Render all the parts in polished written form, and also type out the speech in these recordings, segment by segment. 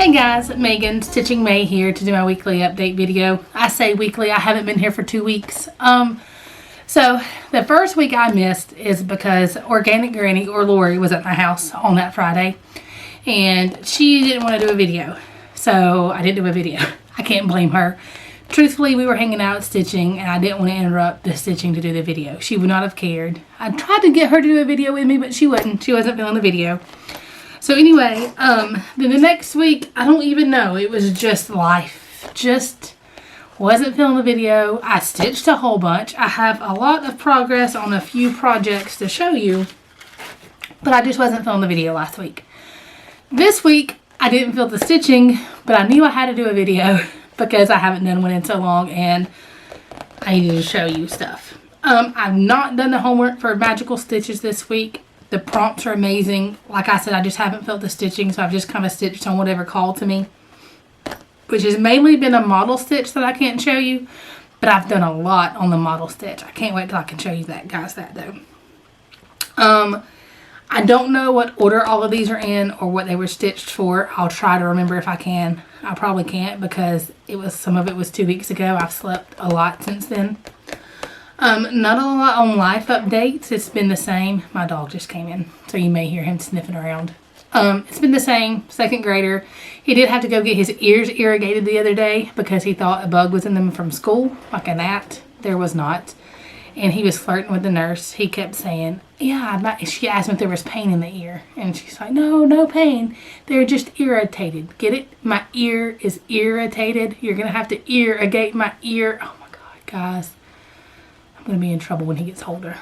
Hey guys, Megan, Stitching May here to do my weekly update video. I say weekly, I haven't been here for 2 weeks. So the first week I missed is because Organic Granny or Lori was at my house on that Friday and she didn't want to do a video. So I didn't do a video. I can't blame her. Truthfully, we were hanging out stitching and I didn't want to interrupt the stitching to do the video. She would not have cared. I tried to get her to do a video with me, but she wouldn't. She wasn't feeling the video. So anyway, then the next week, I don't even know. It was just life. Just wasn't feeling the video. I stitched a whole bunch. I have a lot of progress on a few projects to show you, but I just wasn't feeling the video last week. This week, I didn't feel the stitching, but I knew I had to do a video because I haven't done one in so long and I needed to show you stuff. I've not done the homework for Magical Stitches this week. The prompts are amazing. Like I said, I just haven't felt the stitching, so I've just kind of stitched on whatever called to me, which has mainly been a model stitch that I can't show you, but I've done a lot on the model stitch. I can't wait till I can show you that, guys, that though. I don't know what order all of these are in or what they were stitched for. I'll try to remember if I can. I probably can't because some of it was 2 weeks ago. I've slept a lot since then. Not a lot on life updates. It's been the same. My dog just came in, so you may hear him sniffing around. It's been the same. Second grader. He did have to go get his ears irrigated the other day because he thought a bug was in them from school, like a gnat. There was not. And he was flirting with the nurse. He kept saying, yeah, she asked him if there was pain in the ear. And she's like, no pain. They're just irritated. Get it? My ear is irritated. You're going to have to irrigate my ear. Oh my God, guys. I'm going to be in trouble when he gets older.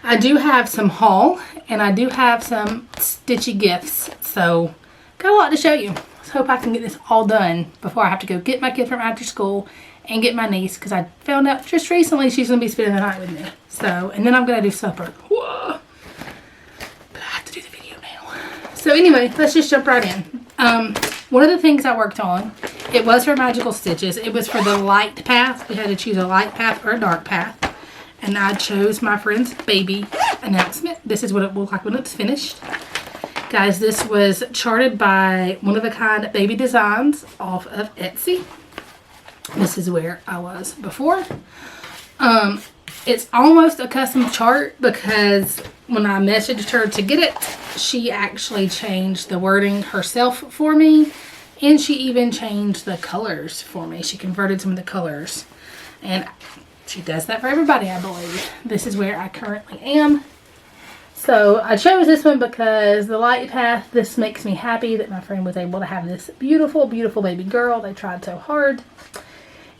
I do have some haul and I do have some stitchy gifts. So, got a lot to show you. Let's hope I can get this all done before I have to go get my kid from after school and get my niece, because I found out just recently she's going to be spending the night with me. So, and then I'm going to do supper. Whoa. But I have to do the video now. So anyway, let's just jump right in. One of the things I worked on, it was for Magical Stitches. It was for the light path. We had to choose a light path or a dark path. And I chose my friend's baby announcement. This is what it will look like when it's finished. Guys, this was charted by One of a Kind Baby Designs off of Etsy. This is where I was before. It's almost a custom chart because when I messaged her to get it, she actually changed the wording herself for me. And she even changed the colors for me. She converted some of the colors. And she does that for everybody, I believe. This is where I currently am. So I chose this one because the light path, this makes me happy that my friend was able to have this beautiful, beautiful baby girl. They tried so hard.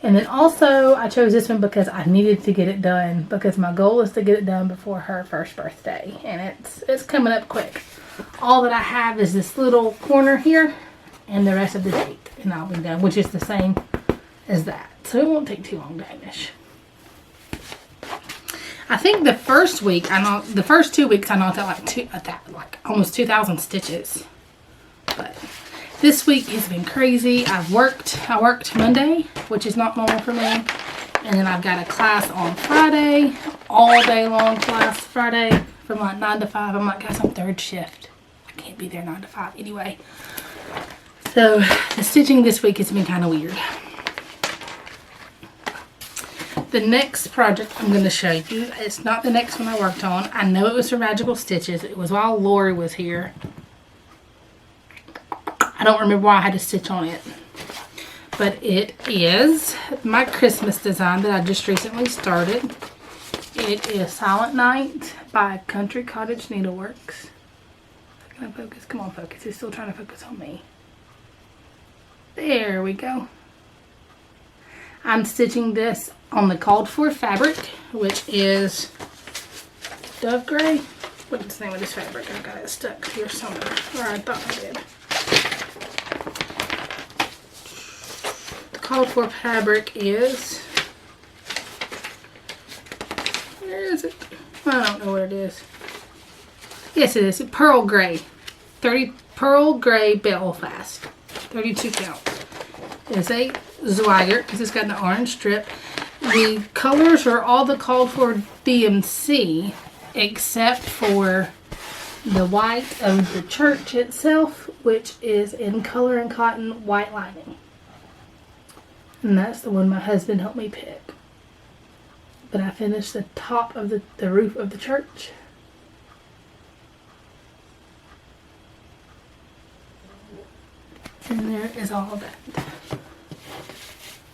And then also I chose this one because I needed to get it done because my goal is to get it done before her first birthday. And it's coming up quick. All that I have is this little corner here and the rest of the date. And I'll be done, which is the same as that. So it won't take too long to finish. I think the first week, the first 2 weeks I knocked out like almost 2,000 stitches. But this week has been crazy. I worked Monday, which is not normal for me. And then I've got a class on Friday, all day long class Friday from like 9 to 5. I'm like, guys, I'm third shift. I can't be there 9 to 5 anyway. So the stitching this week has been kind of weird. The next project I'm going to show you, it's not the next one I worked on. I know it was for Magical Stitches. It was while Lori was here. I don't remember why I had to stitch on it. But it is my Christmas design that I just recently started. It is Silent Night by Country Cottage Needleworks. Can I focus? Come on, focus. It's still trying to focus on me. There we go. I'm stitching this on the called for fabric, which is Dove Gray. What is the name of this fabric? I've got it stuck here somewhere, or I thought I did. The called for fabric is, where is it? I don't know what it is. Yes, it is. Pearl Gray. Pearl Gray Belfast. 32 count. It's a Zweigert because it's got an orange strip. The colors are all the called for DMC except for the white of the church itself, which is in Color and Cotton white lining. And that's the one my husband helped me pick. But I finished the top of the roof of the church. And there is all of that.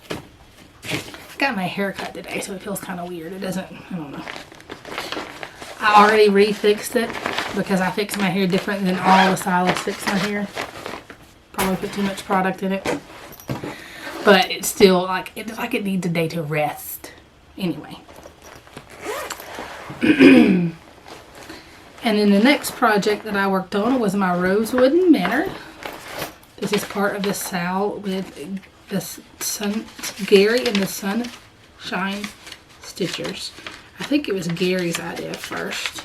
I got my hair cut today, so it feels kind of weird. It doesn't, I don't know. I already refixed it because I fix my hair different than all the stylists fix my hair. Probably put too much product in it. But it's still like, it's like it needs a day to rest. Anyway. And then the next project that I worked on was my rosewood manor. This is part of the Sal with the Gary and the Sunshine Stitchers. I think it was Gary's idea first.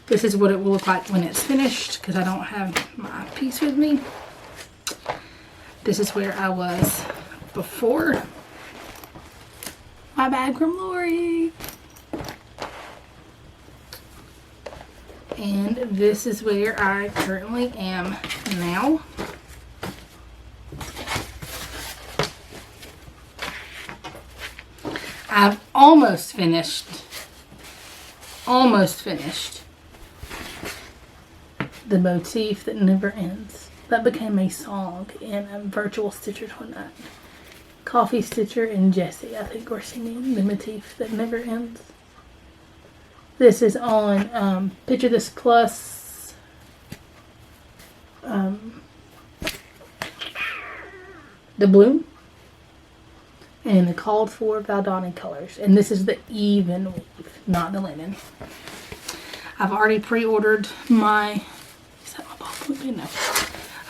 This is what it will look like when it's finished because I don't have my piece with me. This is where I was before my bag from Lori. And this is where I currently am now. I've almost finished the motif that never ends. That became a song in Virtual Stitcher one night. Coffee Stitcher and Jessi, I think, were singing the motif that never ends. This is on Picture This Plus the Bloom and the Called For Valdani colors. And this is the even weave, not the linen. I've already pre-ordered my, is that my ball point? No.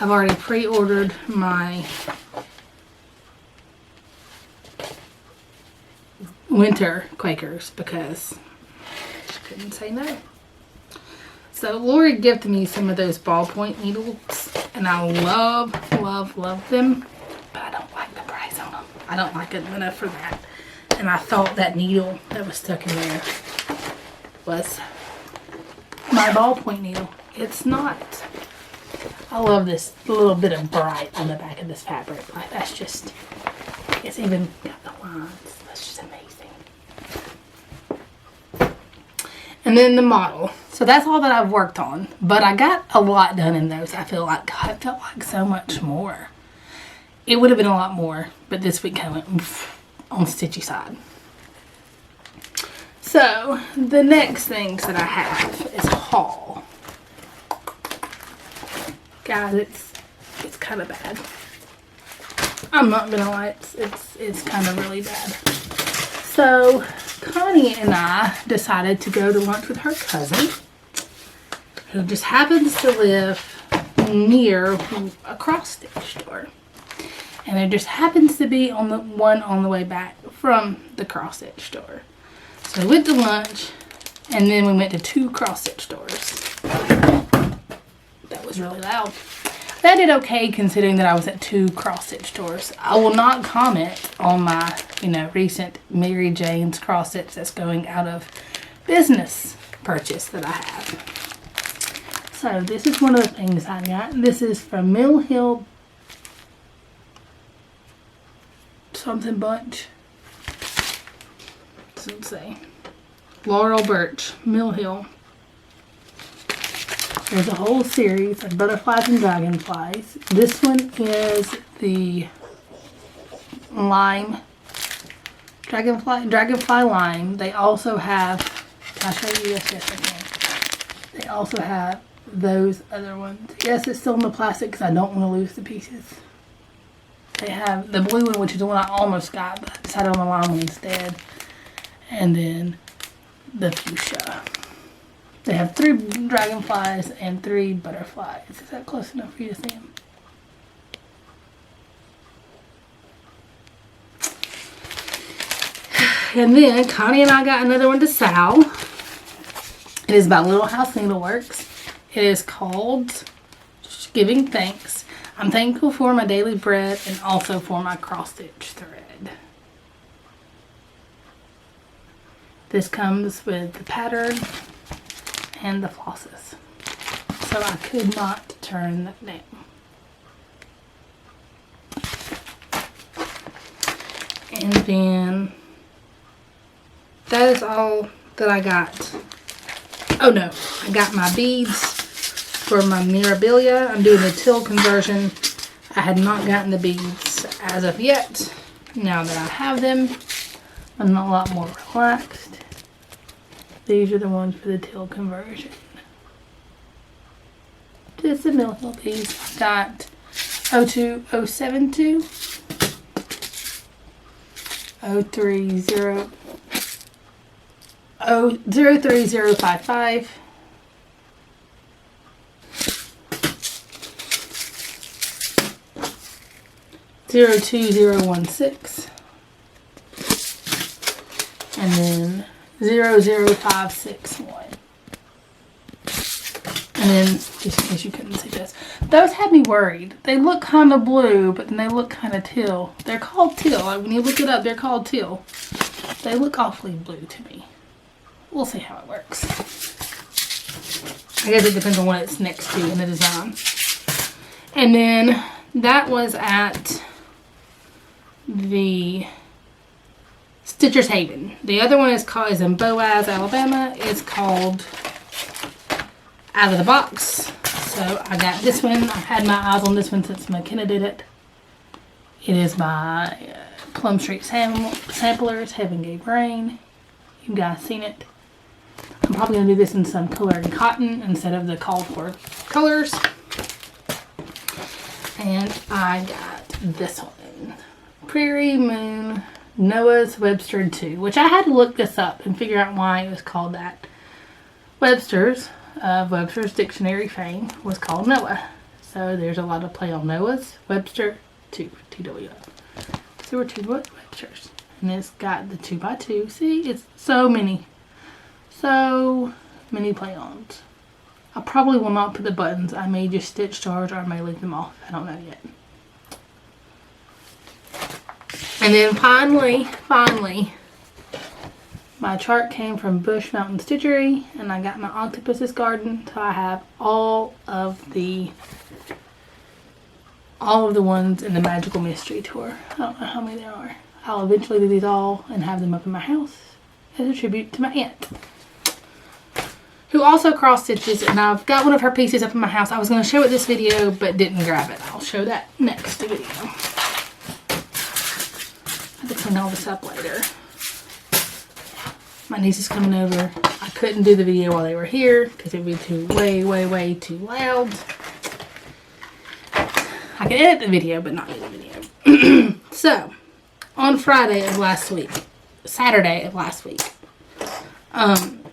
I've already pre-ordered my winter Quakers because I couldn't say no. So Lori gifted me some of those ballpoint needles and I love them, but I don't like the price on them. I don't like it enough for that. And I thought that needle that was stuck in there was my ballpoint needle. It's not. I love this little bit of bright on the back of this fabric. Like that's just, it's even got the lines. That's just amazing. And then the model. So that's all that I've worked on. But I got a lot done in those. I feel like, God, it felt like so much more. It would have been a lot more, but this week kind of went on stitchy side. So the next things that I have is haul. Guys, it's kind of bad. I'm not gonna lie, it's kind of really bad. So Connie and I decided to go to lunch with her cousin, who just happens to live near a cross stitch store. And there just happens to be on the way back from the cross stitch store. So we went to lunch and then we went to 2 cross stitch stores. That was really loud. That did okay considering that I was at 2 cross stitch stores. I will not comment on my, recent Mary Jane's cross stitch that's going out of business purchase that I have. So this is one of the things I got. This is from Mill Hill something bunch. Doesn't say. Laurel Birch, Mill Hill. There's a whole series of butterflies and dragonflies. This one is the lime, dragonfly lime. They also have, can I show you this? Yes, I can. They also have those other ones. Yes, it's still in the plastic because I don't want to lose the pieces. They have the blue one, which is the one I almost got, but I decided on the lime one instead. And then the fuchsia. They have 3 dragonflies and 3 butterflies. Is that close enough for you to see them? And then Connie and I got another one to Sal. It is by Little House Needleworks. It is called Giving Thanks. I'm thankful for my daily bread and also for my cross stitch thread. This comes with the pattern and the flosses. so I could not turn that down. And then that is all that I got. Oh no, I got my beads for my memorabilia. I'm doing the till conversion. I had not gotten the beads as of yet. Now that I have them, I'm a lot more relaxed. These are the ones for the till conversion. Just a million of these. I've got 02072, 03055, 02016, and then 00561. And then, just in case you couldn't see this, those had me worried. They look kind of blue, but then they look kind of teal. They're called teal. Like when you look it up, they're called teal. They look awfully blue to me. We'll see how it works. I guess it depends on what it's next to in the design. And then that was at the Stitcher's Haven. The other one is in Boaz, Alabama. It's called Out of the Box. So I got this one. I've had my eyes on this one since McKenna did it. It is by Plum Street Samplers, Heaven Gave Rain. You guys seen it. I'm probably going to do this in some colored cotton instead of the called for colors. And I got this one. Prairie Moon Noah's Webster 2, which I had to look this up and figure out why it was called that. Webster's dictionary fame was called Noah. So there's a lot of play on Noah's Webster 2, TWO. So there were two Websters. And it's got the 2x2. See, it's so many play-ons. I probably will not put the buttons. I may just stitch stars or I may leave them off. I don't know yet. And then finally, my chart came from Bush Mountain Stitchery, and I got my Octopus's Garden. So I have all of the ones in the Magical Mystery Tour. I don't know how many there are. I'll eventually do these all and have them up in my house as a tribute to my aunt, who also cross stitches, and I've got one of her pieces up in my house. I was going to show it this video, but didn't grab it. I'll show that next video. I have to clean all this up later. My niece is coming over. I couldn't do the video while they were here because it would be way too loud. I can edit the video, but not do the video. So, on Saturday of last week, I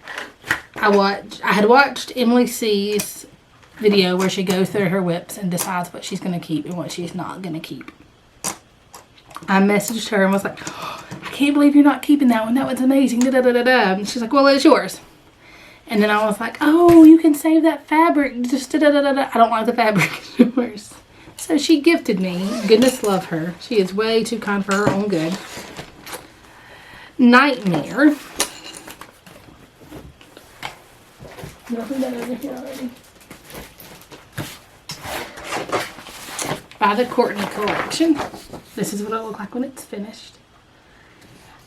had watched Emily C's video where she goes through her whips and decides what she's going to keep and what she's not going to keep. I messaged her and was like, oh, I can't believe you're not keeping that one. That was amazing. Da, da, da, da, da. And she's like, well, it's yours. And then I was like, oh, you can save that fabric. Just da, da, da, da, da. I don't like the fabric. It's yours. So she gifted me. Goodness love her. She is way too kind for her own good. Nightmare. Did I put that over here already? By the Courtney Collection. This is what it'll look like when it's finished.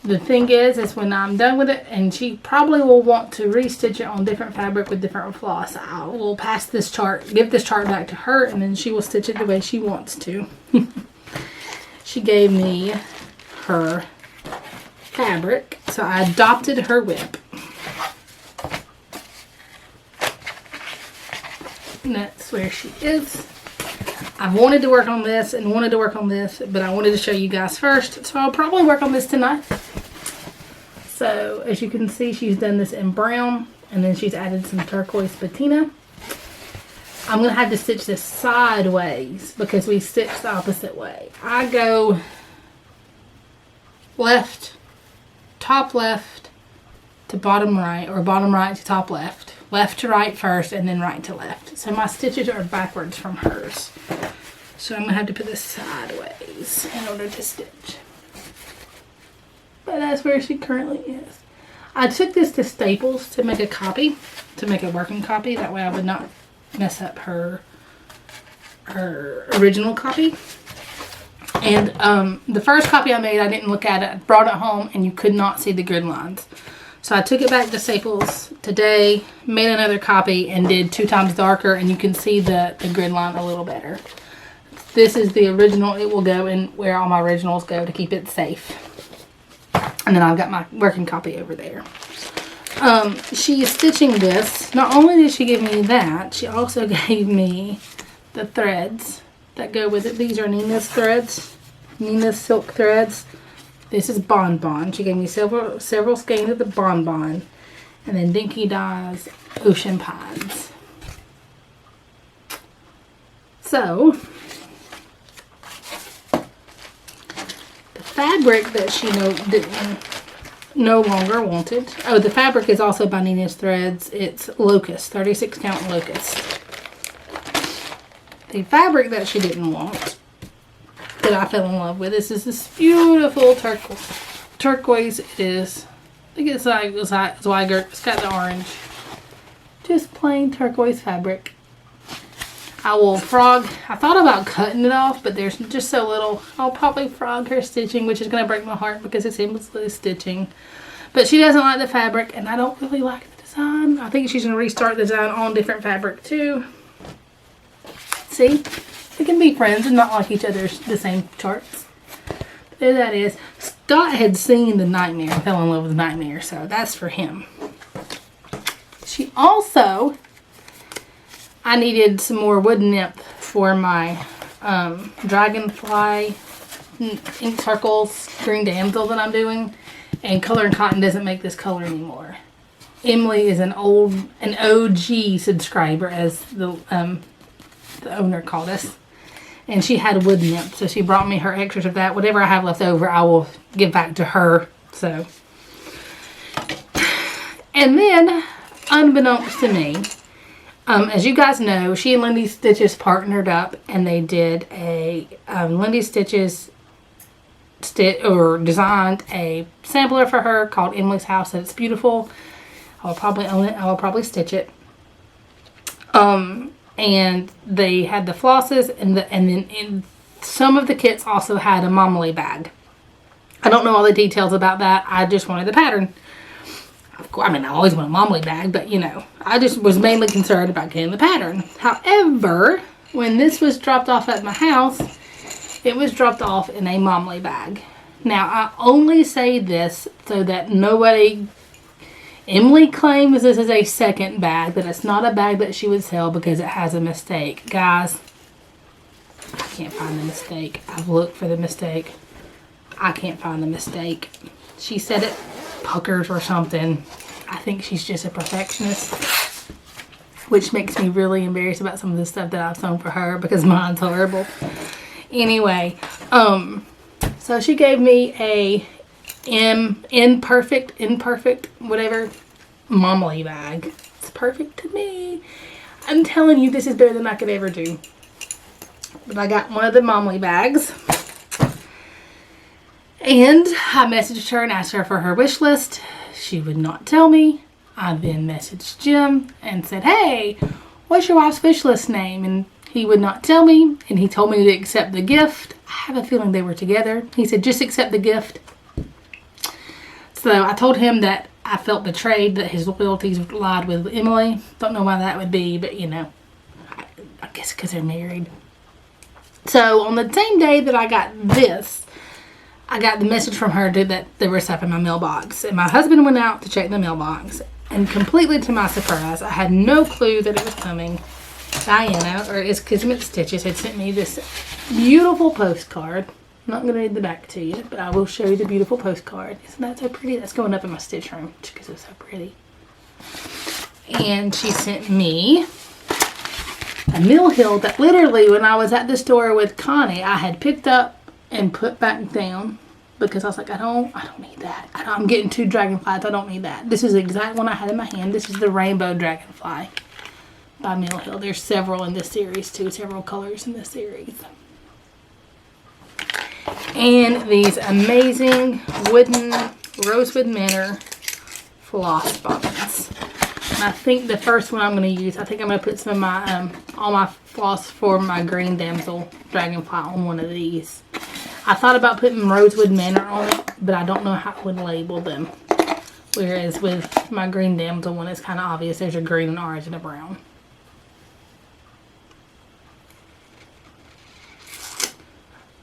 The thing is when I'm done with it, and she probably will want to restitch it on different fabric with different floss, I will pass this chart, give this chart back to her, and then she will stitch it the way she wants to. She gave me her fabric, so I adopted her whip. And that's where she is. I've wanted to work on this and wanted to work on this, but I wanted to show you guys first. So I'll probably work on this tonight. So as you can see, she's done this in brown, and then she's added some turquoise patina. I'm going to have to stitch this sideways because we stitch the opposite way. I go left, top left to bottom right, or bottom right to top left. Left to right first, and then right to left. So my stitches are backwards from hers. So I'm going to have to put this sideways in order to stitch. But that's where she currently is. I took this to Staples to make a copy, to make a working copy. That way I would not mess up her original copy. And the first copy I made, I didn't look at it. I brought it home and you could not see the grid lines. So I took it back to Staples today, made another copy, and did 2 times darker, and you can see the grid line a little better. This is the original. It will go in where all my originals go to keep it safe. And then I've got my working copy over there. She is stitching this. Not only did she give me that, she also gave me the threads that go with it. These are Nina's threads, Nina's silk threads. This is Bonbon. She gave me several skeins of the Bonbon, and then Dinky Dye's Ocean Pines. So the fabric that she no longer wanted. Oh, the fabric is also by Nina's Threads. It's Locust, 36 count Locust. The fabric that she didn't want, that I fell in love with, is this beautiful turquoise. It is, I think it's like Zweiger. It's got the orange. Just plain turquoise fabric. I will frog. I thought about cutting it off, but there's just so little. I'll probably frog her stitching, which is going to break my heart because it's endlessly stitching. But she doesn't like the fabric, and I don't really like the design. I think she's going to restart the design on different fabric too. See? We can be friends and not like each other's the same charts. There that is. Scott had seen the Nightmare and fell in love with Nightmare, so that's for him. She also, I needed some more wood nymph for my dragonfly ink circles green damsel that I'm doing, and Color and Cotton doesn't make this color anymore. Emily is an OG subscriber, as the owner called us. And she had wood nymph, so she brought me her extras of that. Whatever I have left over, I will give back to her. So, and then, unbeknownst to me, as you guys know, she and Lindy Stitches partnered up, and they did a Lindy Stitches designed a sampler for her called Emily's House. And it's beautiful. I will probably own it. I will probably stitch it. And they had the flosses, and then some of the kits also had a Momly bag. I don't know all the details about that. I just wanted the pattern. Of course, I mean, I always want a Momly bag, but you know, I just was mainly concerned about getting the pattern. However, when this was dropped off at my house, it was dropped off in a Momly bag. Now, I only say this so that nobody... Emily claims this is a second bag, that it's not a bag that she would sell because it has a mistake. Guys, I can't find the mistake. I've looked for the mistake. I can't find the mistake. She said it puckers or something. I think she's just a perfectionist, which makes me really embarrassed about some of the stuff that I've sewn for her because mine's horrible. Anyway, so she gave me a imperfect, whatever, Momly bag. It's perfect to me. I'm telling you, this is better than I could ever do. But I got one of the Momly bags. And I messaged her and asked her for her wish list. She would not tell me. I then messaged Jim and said, hey, what's your wife's wish list name? And he would not tell me. And he told me to accept the gift. I have a feeling they were together. He said, just accept the gift. So I told him that I felt betrayed, that his loyalties lied with Emily. Don't know why that would be, but you know, I guess because they're married. So on the same day that I got this, I got the message from her that there was stuff in my mailbox. And my husband went out to check the mailbox. And completely to my surprise, I had no clue that it was coming. Diana, or it's Kismet Stitches, had sent me this beautiful postcard. I'm not going to read the back to you, but I will show you the beautiful postcard. Isn't that so pretty? That's going up in my stitch room because it's so pretty. And she sent me a Mill Hill that literally, when I was at the store with Connie, I had picked up and put back down because I was like, I don't need that. I'm getting 2 dragonflies. I don't need that. This is the exact one I had in my hand. This is the Rainbow Dragonfly by Mill Hill. There's several in this series too, several colors in this series. And these amazing wooden Rosewood Manor floss bobbins. And I think the first one I'm going to use, I think I'm going to put some of my, all my floss for my green damsel dragonfly on one of these. I thought about putting rosewood manor on it, but I don't know how I would label them. Whereas with my green damsel one, it's kind of obvious. There's a green, an orange, and a brown.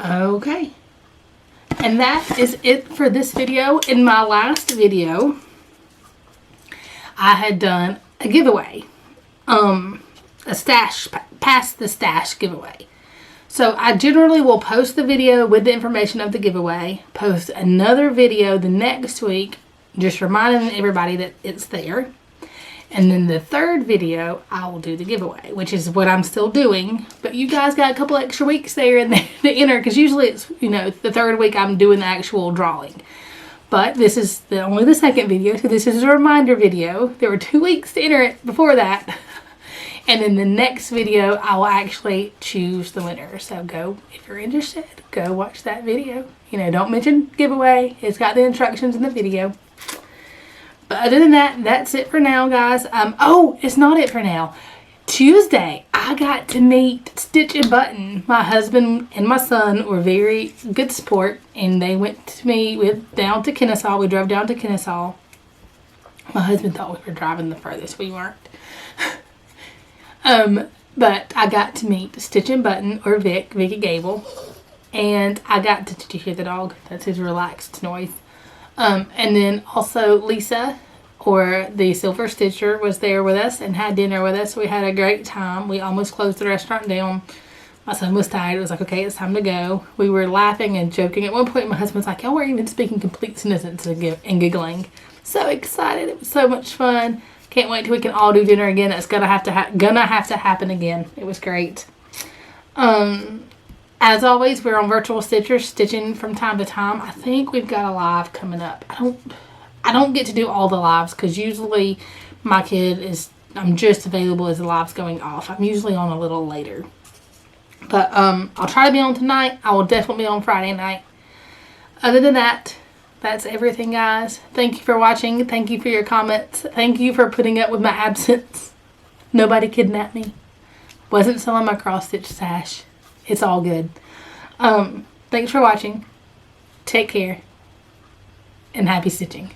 Okay. And that is it for this video. In my last video, I had done a giveaway. A stash, past the stash giveaway. So I generally will post the video with the information of the giveaway, post another video the next week, just reminding everybody that it's there. And then the third video, I will do the giveaway, which is what I'm still doing. But you guys got a couple extra weeks there in there to enter, because usually it's, you know, the third week I'm doing the actual drawing. But this is only the second video, so this is a reminder video. There were 2 weeks to enter it before that. And in the next video, I will actually choose the winner. So go, if you're interested, go watch that video. You know, don't mention giveaway. It's got the instructions in the video. But other than that, that's it for now, guys. Oh, it's not it for now. Tuesday, I got to meet Stitch and Button. My husband and my son were very good sport, and they went to me down to Kennesaw. We drove down to Kennesaw. My husband thought we were driving the furthest. We weren't. But I got to meet Stitch and Button, or Vikki Gable, and I got to, did you hear the dog? That's his relaxed noise. And then also Lisa, or the Silver Stitcher, was there with us and had dinner with us. We had a great time. We almost closed the restaurant down. My son was tired. It was like, okay, it's time to go. We were laughing and joking. At one point, my husband was like, y'all weren't even speaking complete sentences and giggling. So excited. It was so much fun. Can't wait till we can all do dinner again. It's gonna have to happen again. It was great. As always, we're on Virtual Stitchers, stitching from time to time. I think we've got a live coming up. I don't get to do all the lives, because usually my kid is, I'm just available as the live's going off. I'm usually on a little later. But I'll try to be on tonight. I will definitely be on Friday night. Other than that, that's everything, guys. Thank you for watching. Thank you for your comments. Thank you for putting up with my absence. Nobody kidnapped me. Wasn't selling my cross-stitch sash. It's all good. Thanks for watching. Take care. And happy stitching.